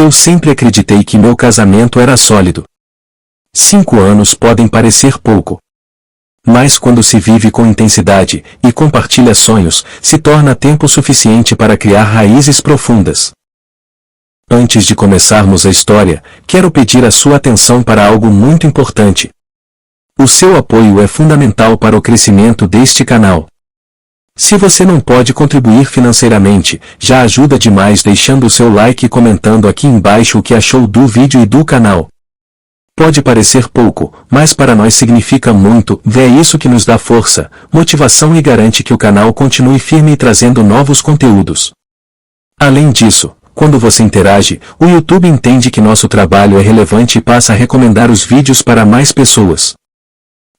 Eu sempre acreditei que meu casamento era sólido. 5 anos podem parecer pouco. Mas quando se vive com intensidade e compartilha sonhos, se torna tempo suficiente para criar raízes profundas. Antes de começarmos a história, quero pedir a sua atenção para algo muito importante. O seu apoio é fundamental para o crescimento deste canal. Se você não pode contribuir financeiramente, já ajuda demais deixando o seu like e comentando aqui embaixo o que achou do vídeo e do canal. Pode parecer pouco, mas para nós significa muito, é isso que nos dá força, motivação e garante que o canal continue firme e trazendo novos conteúdos. Além disso, quando você interage, o YouTube entende que nosso trabalho é relevante e passa a recomendar os vídeos para mais pessoas.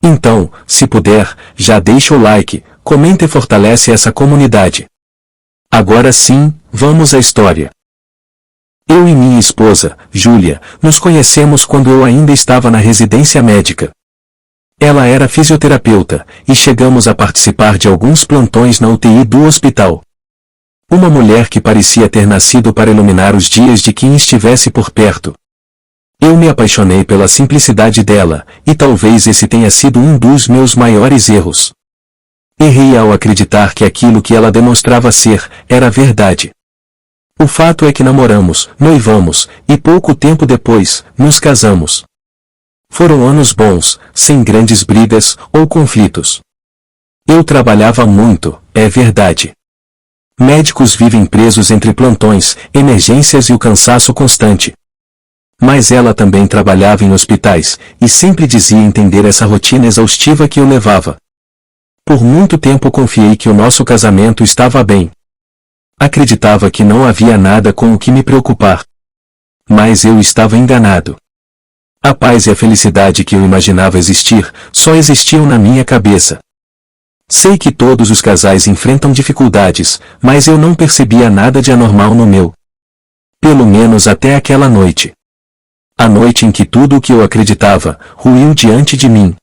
Então, se puder, já deixa o like, comenta e fortalece essa comunidade. Agora sim, vamos à história. Eu e minha esposa, Júlia, nos conhecemos quando eu ainda estava na residência médica. Ela era fisioterapeuta, e chegamos a participar de alguns plantões na UTI do hospital. Uma mulher que parecia ter nascido para iluminar os dias de quem estivesse por perto. Eu me apaixonei pela simplicidade dela, e talvez esse tenha sido um dos meus maiores erros. Errei ao acreditar que aquilo que ela demonstrava ser, era verdade. O fato é que namoramos, noivamos, e pouco tempo depois, nos casamos. Foram anos bons, sem grandes brigas ou conflitos. Eu trabalhava muito, é verdade. Médicos vivem presos entre plantões, emergências e o cansaço constante. Mas ela também trabalhava em hospitais, e sempre dizia entender essa rotina exaustiva que eu levava. Por muito tempo confiei que o nosso casamento estava bem. Acreditava que não havia nada com o que me preocupar. Mas eu estava enganado. A paz e a felicidade que eu imaginava existir, só existiam na minha cabeça. Sei que todos os casais enfrentam dificuldades, mas eu não percebia nada de anormal no meu. Pelo menos até aquela noite. A noite em que tudo o que eu acreditava, ruiu diante de mim.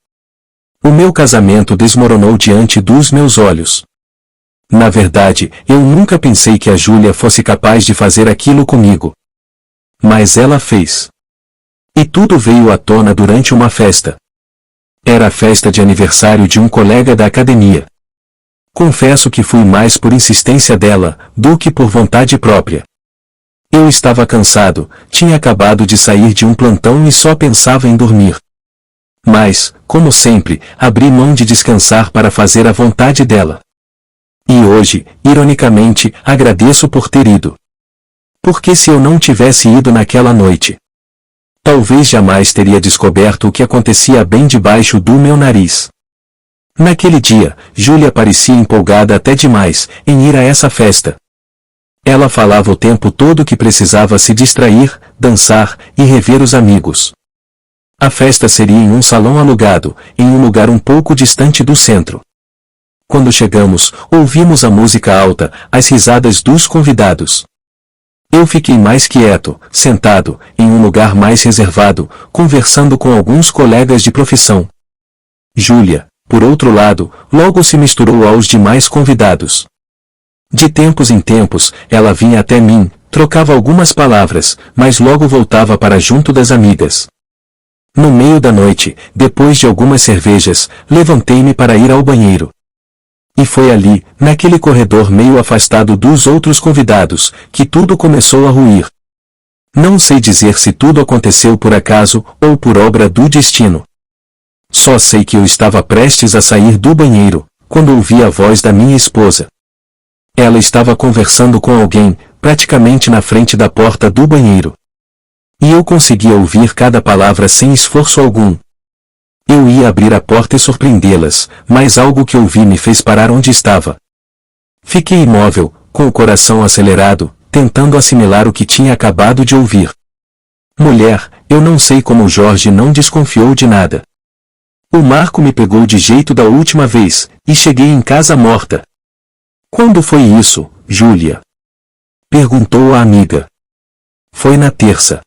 O meu casamento desmoronou diante dos meus olhos. Na verdade, eu nunca pensei que a Júlia fosse capaz de fazer aquilo comigo. Mas ela fez. E tudo veio à tona durante uma festa. Era a festa de aniversário de um colega da academia. Confesso que fui mais por insistência dela, do que por vontade própria. Eu estava cansado, tinha acabado de sair de um plantão e só pensava em dormir. Mas, como sempre, abri mão de descansar para fazer a vontade dela. E hoje, ironicamente, agradeço por ter ido. Porque se eu não tivesse ido naquela noite, talvez jamais teria descoberto o que acontecia bem debaixo do meu nariz. Naquele dia, Júlia parecia empolgada até demais em ir a essa festa. Ela falava o tempo todo que precisava se distrair, dançar e rever os amigos. A festa seria em um salão alugado, em um lugar um pouco distante do centro. Quando chegamos, ouvimos a música alta, as risadas dos convidados. Eu fiquei mais quieto, sentado, em um lugar mais reservado, conversando com alguns colegas de profissão. Júlia, por outro lado, logo se misturou aos demais convidados. De tempos em tempos, ela vinha até mim, trocava algumas palavras, mas logo voltava para junto das amigas. No meio da noite, depois de algumas cervejas, levantei-me para ir ao banheiro. E foi ali, naquele corredor meio afastado dos outros convidados, que tudo começou a ruir. Não sei dizer se tudo aconteceu por acaso ou por obra do destino. Só sei que eu estava prestes a sair do banheiro, quando ouvi a voz da minha esposa. Ela estava conversando com alguém, praticamente na frente da porta do banheiro. E eu conseguia ouvir cada palavra sem esforço algum. Eu ia abrir a porta e surpreendê-las, mas algo que ouvi me fez parar onde estava. Fiquei imóvel, com o coração acelerado, tentando assimilar o que tinha acabado de ouvir. Mulher, eu não sei como Jorge não desconfiou de nada. O Marco me pegou de jeito da última vez, e cheguei em casa morta. Quando foi isso, Júlia? Perguntou a amiga. Foi na terça.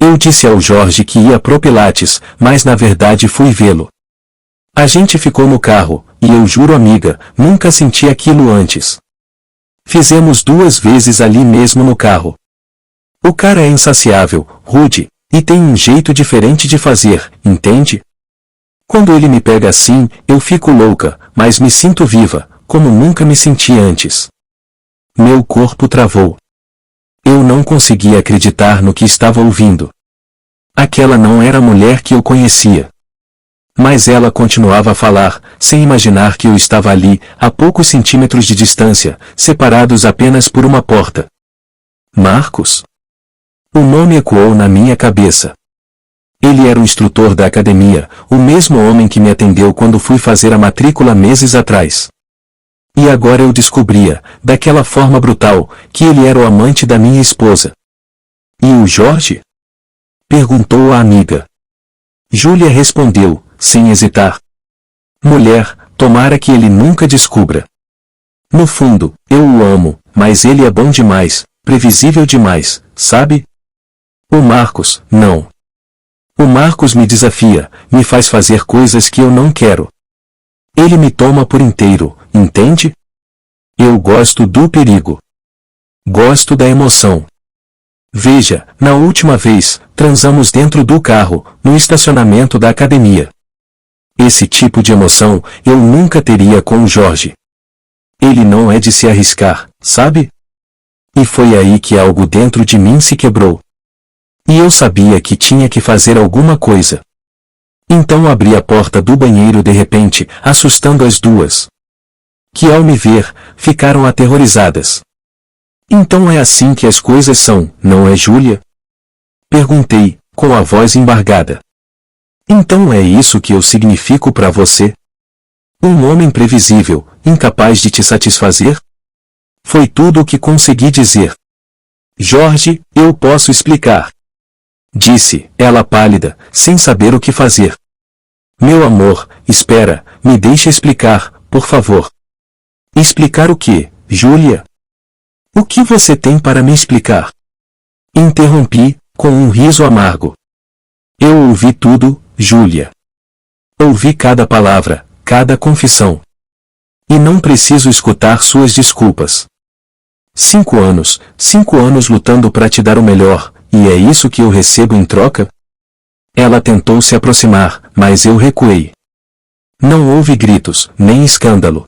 Eu disse ao Jorge que ia pro Pilates, mas na verdade fui vê-lo. A gente ficou no carro, e eu juro amiga, nunca senti aquilo antes. Fizemos 2 vezes ali mesmo no carro. O cara é insaciável, rude, e tem um jeito diferente de fazer, entende? Quando ele me pega assim, eu fico louca, mas me sinto viva, como nunca me senti antes. Meu corpo travou. Eu não conseguia acreditar no que estava ouvindo. Aquela não era a mulher que eu conhecia. Mas ela continuava a falar, sem imaginar que eu estava ali, a poucos centímetros de distância, separados apenas por uma porta. Marcos? O nome ecoou na minha cabeça. Ele era o instrutor da academia, o mesmo homem que me atendeu quando fui fazer a matrícula meses atrás. E agora eu descobria, daquela forma brutal, que ele era o amante da minha esposa. E o Jorge? Perguntou a amiga. Júlia respondeu, sem hesitar. Mulher, tomara que ele nunca descubra. No fundo, eu o amo, mas ele é bom demais, previsível demais, sabe? O Marcos, não. O Marcos me desafia, me faz fazer coisas que eu não quero. Ele me toma por inteiro, entende? Eu gosto do perigo. Gosto da emoção. Veja, na última vez, transamos dentro do carro, no estacionamento da academia. Esse tipo de emoção, eu nunca teria com o Jorge. Ele não é de se arriscar, sabe? E foi aí que algo dentro de mim se quebrou. E eu sabia que tinha que fazer alguma coisa. Então abri a porta do banheiro de repente, assustando as duas. Que ao me ver, ficaram aterrorizadas. Então é assim que as coisas são, não é, Júlia? Perguntei, com a voz embargada. Então é isso que eu significo para você? Um homem previsível, incapaz de te satisfazer? Foi tudo o que consegui dizer. Jorge, eu posso explicar. Disse, ela pálida, sem saber o que fazer. Meu amor, espera, me deixa explicar, por favor. Explicar o quê, Júlia? O que você tem para me explicar? Interrompi, com um riso amargo. Eu ouvi tudo, Júlia. Ouvi cada palavra, cada confissão. E não preciso escutar suas desculpas. 5 anos lutando para te dar o melhor, e é isso que eu recebo em troca? Ela tentou se aproximar, mas eu recuei. Não houve gritos, nem escândalo.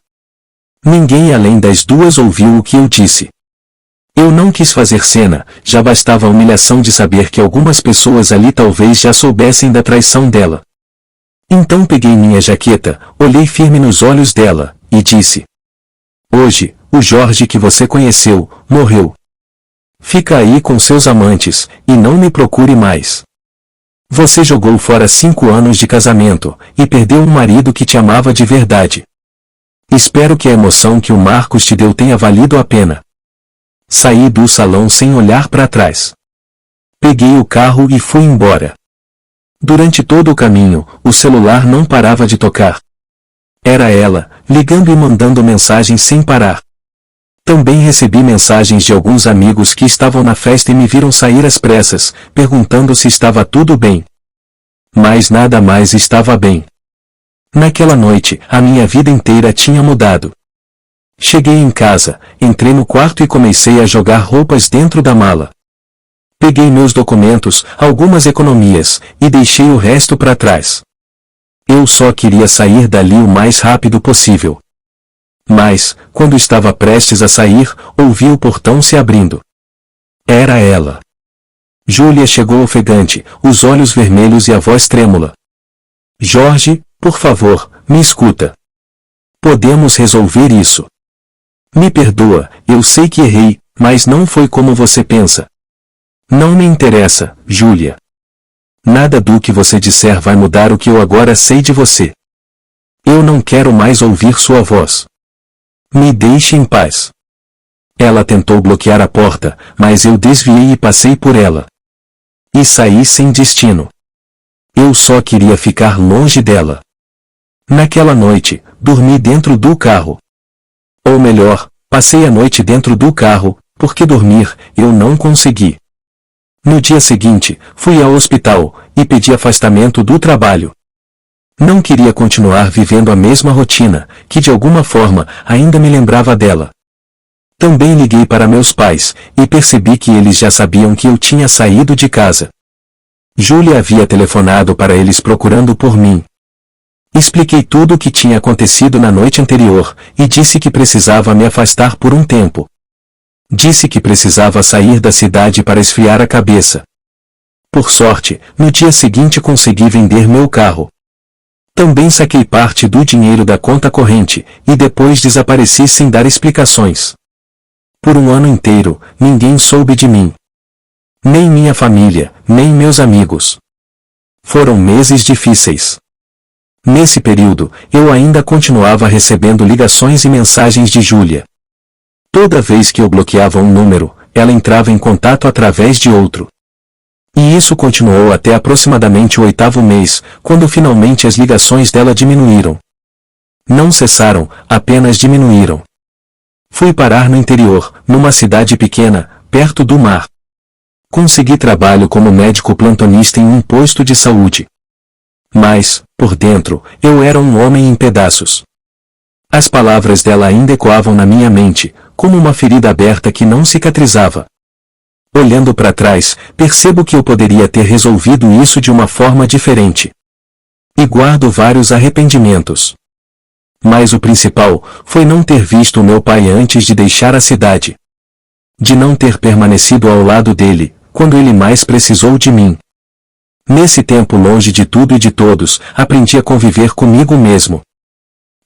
Ninguém além das duas ouviu o que eu disse. Eu não quis fazer cena, já bastava a humilhação de saber que algumas pessoas ali talvez já soubessem da traição dela. Então peguei minha jaqueta, olhei firme nos olhos dela, e disse: Hoje, o Jorge que você conheceu, morreu. Fica aí com seus amantes, e não me procure mais. Você jogou fora 5 anos de casamento, e perdeu um marido que te amava de verdade. Espero que a emoção que o Marcos te deu tenha valido a pena. Saí do salão sem olhar para trás. Peguei o carro e fui embora. Durante todo o caminho, o celular não parava de tocar. Era ela, ligando e mandando mensagens sem parar. Também recebi mensagens de alguns amigos que estavam na festa e me viram sair às pressas, perguntando se estava tudo bem. Mas nada mais estava bem. Naquela noite, a minha vida inteira tinha mudado. Cheguei em casa, entrei no quarto e comecei a jogar roupas dentro da mala. Peguei meus documentos, algumas economias, e deixei o resto para trás. Eu só queria sair dali o mais rápido possível. Mas, quando estava prestes a sair, ouvi o portão se abrindo. Era ela. Júlia chegou ofegante, os olhos vermelhos e a voz trêmula. Jorge, por favor, me escuta. Podemos resolver isso. Me perdoa, eu sei que errei, mas não foi como você pensa. Não me interessa, Júlia. Nada do que você disser vai mudar o que eu agora sei de você. Eu não quero mais ouvir sua voz. Me deixe em paz. Ela tentou bloquear a porta, mas eu desviei e passei por ela. E saí sem destino. Eu só queria ficar longe dela. Naquela noite, dormi dentro do carro. Ou melhor, passei a noite dentro do carro, porque dormir, eu não consegui. No dia seguinte, fui ao hospital, e pedi afastamento do trabalho. Não queria continuar vivendo a mesma rotina, que de alguma forma, ainda me lembrava dela. Também liguei para meus pais, e percebi que eles já sabiam que eu tinha saído de casa. Júlia havia telefonado para eles procurando por mim. Expliquei tudo o que tinha acontecido na noite anterior, e disse que precisava me afastar por um tempo. Disse que precisava sair da cidade para esfriar a cabeça. Por sorte, no dia seguinte consegui vender meu carro. Também saquei parte do dinheiro da conta corrente, e depois desapareci sem dar explicações. Por um ano inteiro, ninguém soube de mim. Nem minha família, nem meus amigos. Foram meses difíceis. Nesse período, eu ainda continuava recebendo ligações e mensagens de Júlia. Toda vez que eu bloqueava um número, ela entrava em contato através de outro. E isso continuou até aproximadamente o 8º mês, quando finalmente as ligações dela diminuíram. Não cessaram, apenas diminuíram. Fui parar no interior, numa cidade pequena, perto do mar. Consegui trabalho como médico plantonista em um posto de saúde. Mas, por dentro, eu era um homem em pedaços. As palavras dela ainda ecoavam na minha mente, como uma ferida aberta que não cicatrizava. Olhando para trás, percebo que eu poderia ter resolvido isso de uma forma diferente. E guardo vários arrependimentos. Mas o principal foi não ter visto o meu pai antes de deixar a cidade. De não ter permanecido ao lado dele, quando ele mais precisou de mim. Nesse tempo longe de tudo e de todos, aprendi a conviver comigo mesmo.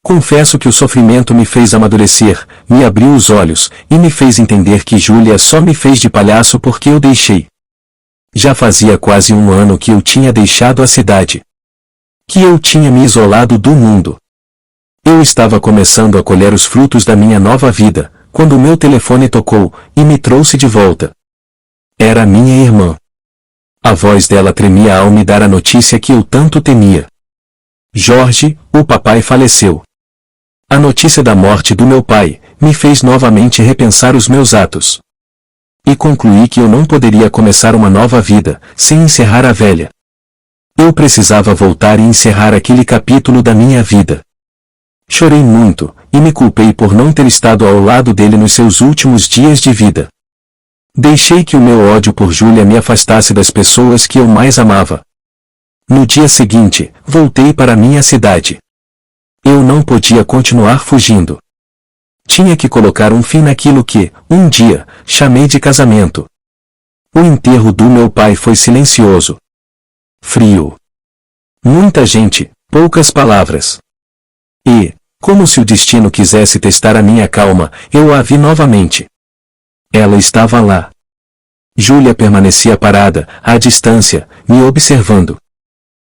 Confesso que o sofrimento me fez amadurecer, me abriu os olhos, e me fez entender que Júlia só me fez de palhaço porque eu deixei. Já fazia quase um ano que eu tinha deixado a cidade. Que eu tinha me isolado do mundo. Eu estava começando a colher os frutos da minha nova vida, quando o meu telefone tocou, e me trouxe de volta. Era minha irmã. A voz dela tremia ao me dar a notícia que eu tanto temia. Jorge, o papai faleceu. A notícia da morte do meu pai me fez novamente repensar os meus atos. E concluí que eu não poderia começar uma nova vida, sem encerrar a velha. Eu precisava voltar e encerrar aquele capítulo da minha vida. Chorei muito, e me culpei por não ter estado ao lado dele nos seus últimos dias de vida. Deixei que o meu ódio por Júlia me afastasse das pessoas que eu mais amava. No dia seguinte, voltei para minha cidade. Eu não podia continuar fugindo. Tinha que colocar um fim naquilo que, um dia, chamei de casamento. O enterro do meu pai foi silencioso. Frio. Muita gente, poucas palavras. E, como se o destino quisesse testar a minha calma, eu a vi novamente. Ela estava lá. Júlia permanecia parada, à distância, me observando.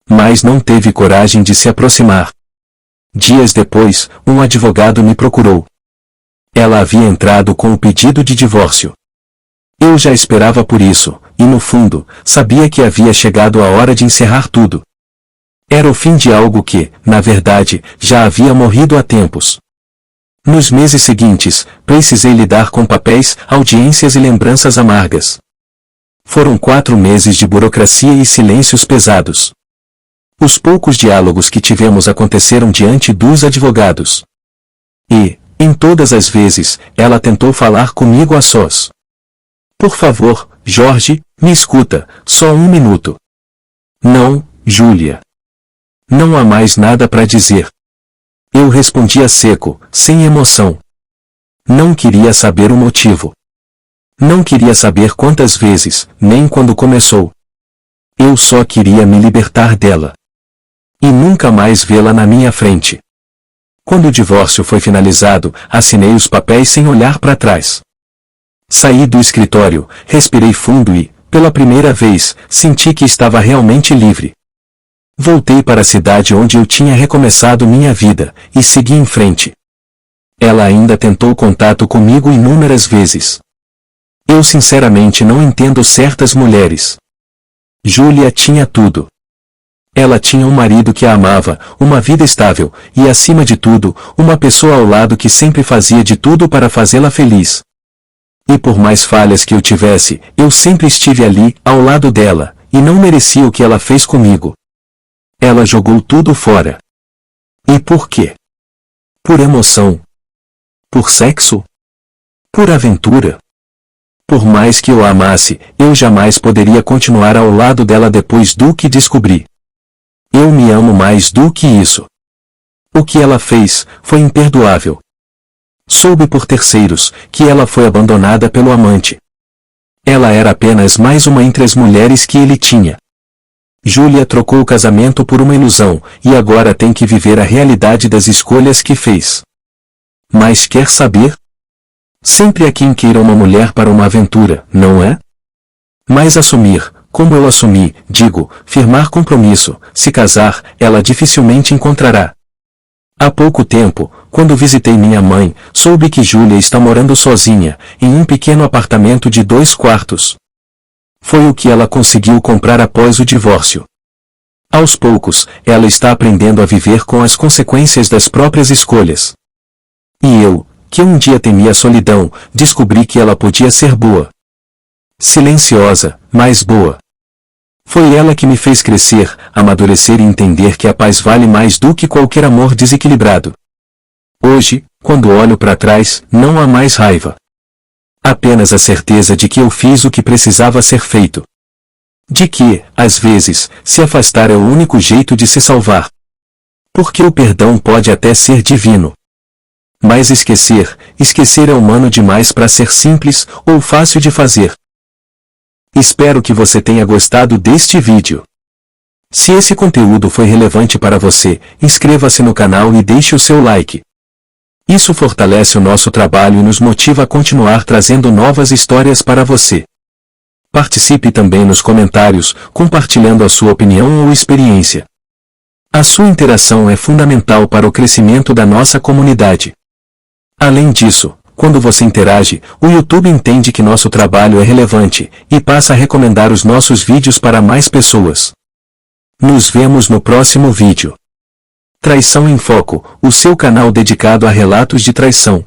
Mas não teve coragem de se aproximar. Dias depois, um advogado me procurou. Ela havia entrado com o pedido de divórcio. Eu já esperava por isso, e no fundo, sabia que havia chegado a hora de encerrar tudo. Era o fim de algo que, na verdade, já havia morrido há tempos. Nos meses seguintes, precisei lidar com papéis, audiências e lembranças amargas. Foram 4 meses de burocracia e silêncios pesados. Os poucos diálogos que tivemos aconteceram diante dos advogados. E, em todas as vezes, ela tentou falar comigo a sós. Por favor, Jorge, me escuta, só um minuto. Não, Júlia. Não há mais nada para dizer. Eu respondia seco, sem emoção. Não queria saber o motivo. Não queria saber quantas vezes, nem quando começou. Eu só queria me libertar dela. E nunca mais vê-la na minha frente. Quando o divórcio foi finalizado, assinei os papéis sem olhar para trás. Saí do escritório, respirei fundo e, pela primeira vez, senti que estava realmente livre. Voltei para a cidade onde eu tinha recomeçado minha vida, e segui em frente. Ela ainda tentou contato comigo inúmeras vezes. Eu sinceramente não entendo certas mulheres. Júlia tinha tudo. Ela tinha um marido que a amava, uma vida estável, e acima de tudo, uma pessoa ao lado que sempre fazia de tudo para fazê-la feliz. E por mais falhas que eu tivesse, eu sempre estive ali, ao lado dela, e não merecia o que ela fez comigo. Ela jogou tudo fora. E por quê? Por emoção? Por sexo? Por aventura? Por mais que eu a amasse, eu jamais poderia continuar ao lado dela depois do que descobri. Eu me amo mais do que isso. O que ela fez foi imperdoável. Soube por terceiros que ela foi abandonada pelo amante. Ela era apenas mais uma entre as mulheres que ele tinha. Júlia trocou o casamento por uma ilusão, e agora tem que viver a realidade das escolhas que fez. Mas quer saber? Sempre há quem queira uma mulher para uma aventura, não é? Mas assumir, como eu assumi, digo, firmar compromisso, se casar, ela dificilmente encontrará. Há pouco tempo, quando visitei minha mãe, soube que Júlia está morando sozinha, em um pequeno apartamento de 2 quartos. Foi o que ela conseguiu comprar após o divórcio. Aos poucos, ela está aprendendo a viver com as consequências das próprias escolhas. E eu, que um dia temia a solidão, descobri que ela podia ser boa. Silenciosa, mas boa. Foi ela que me fez crescer, amadurecer e entender que a paz vale mais do que qualquer amor desequilibrado. Hoje, quando olho para trás, não há mais raiva. Apenas a certeza de que eu fiz o que precisava ser feito. De que, às vezes, se afastar é o único jeito de se salvar. Porque o perdão pode até ser divino. Mas esquecer é humano demais para ser simples ou fácil de fazer. Espero que você tenha gostado deste vídeo. Se esse conteúdo foi relevante para você, inscreva-se no canal e deixe o seu like. Isso fortalece o nosso trabalho e nos motiva a continuar trazendo novas histórias para você. Participe também nos comentários, compartilhando a sua opinião ou experiência. A sua interação é fundamental para o crescimento da nossa comunidade. Além disso, quando você interage, o YouTube entende que nosso trabalho é relevante, e passa a recomendar os nossos vídeos para mais pessoas. Nos vemos no próximo vídeo. Traição em Foco, o seu canal dedicado a relatos de traição.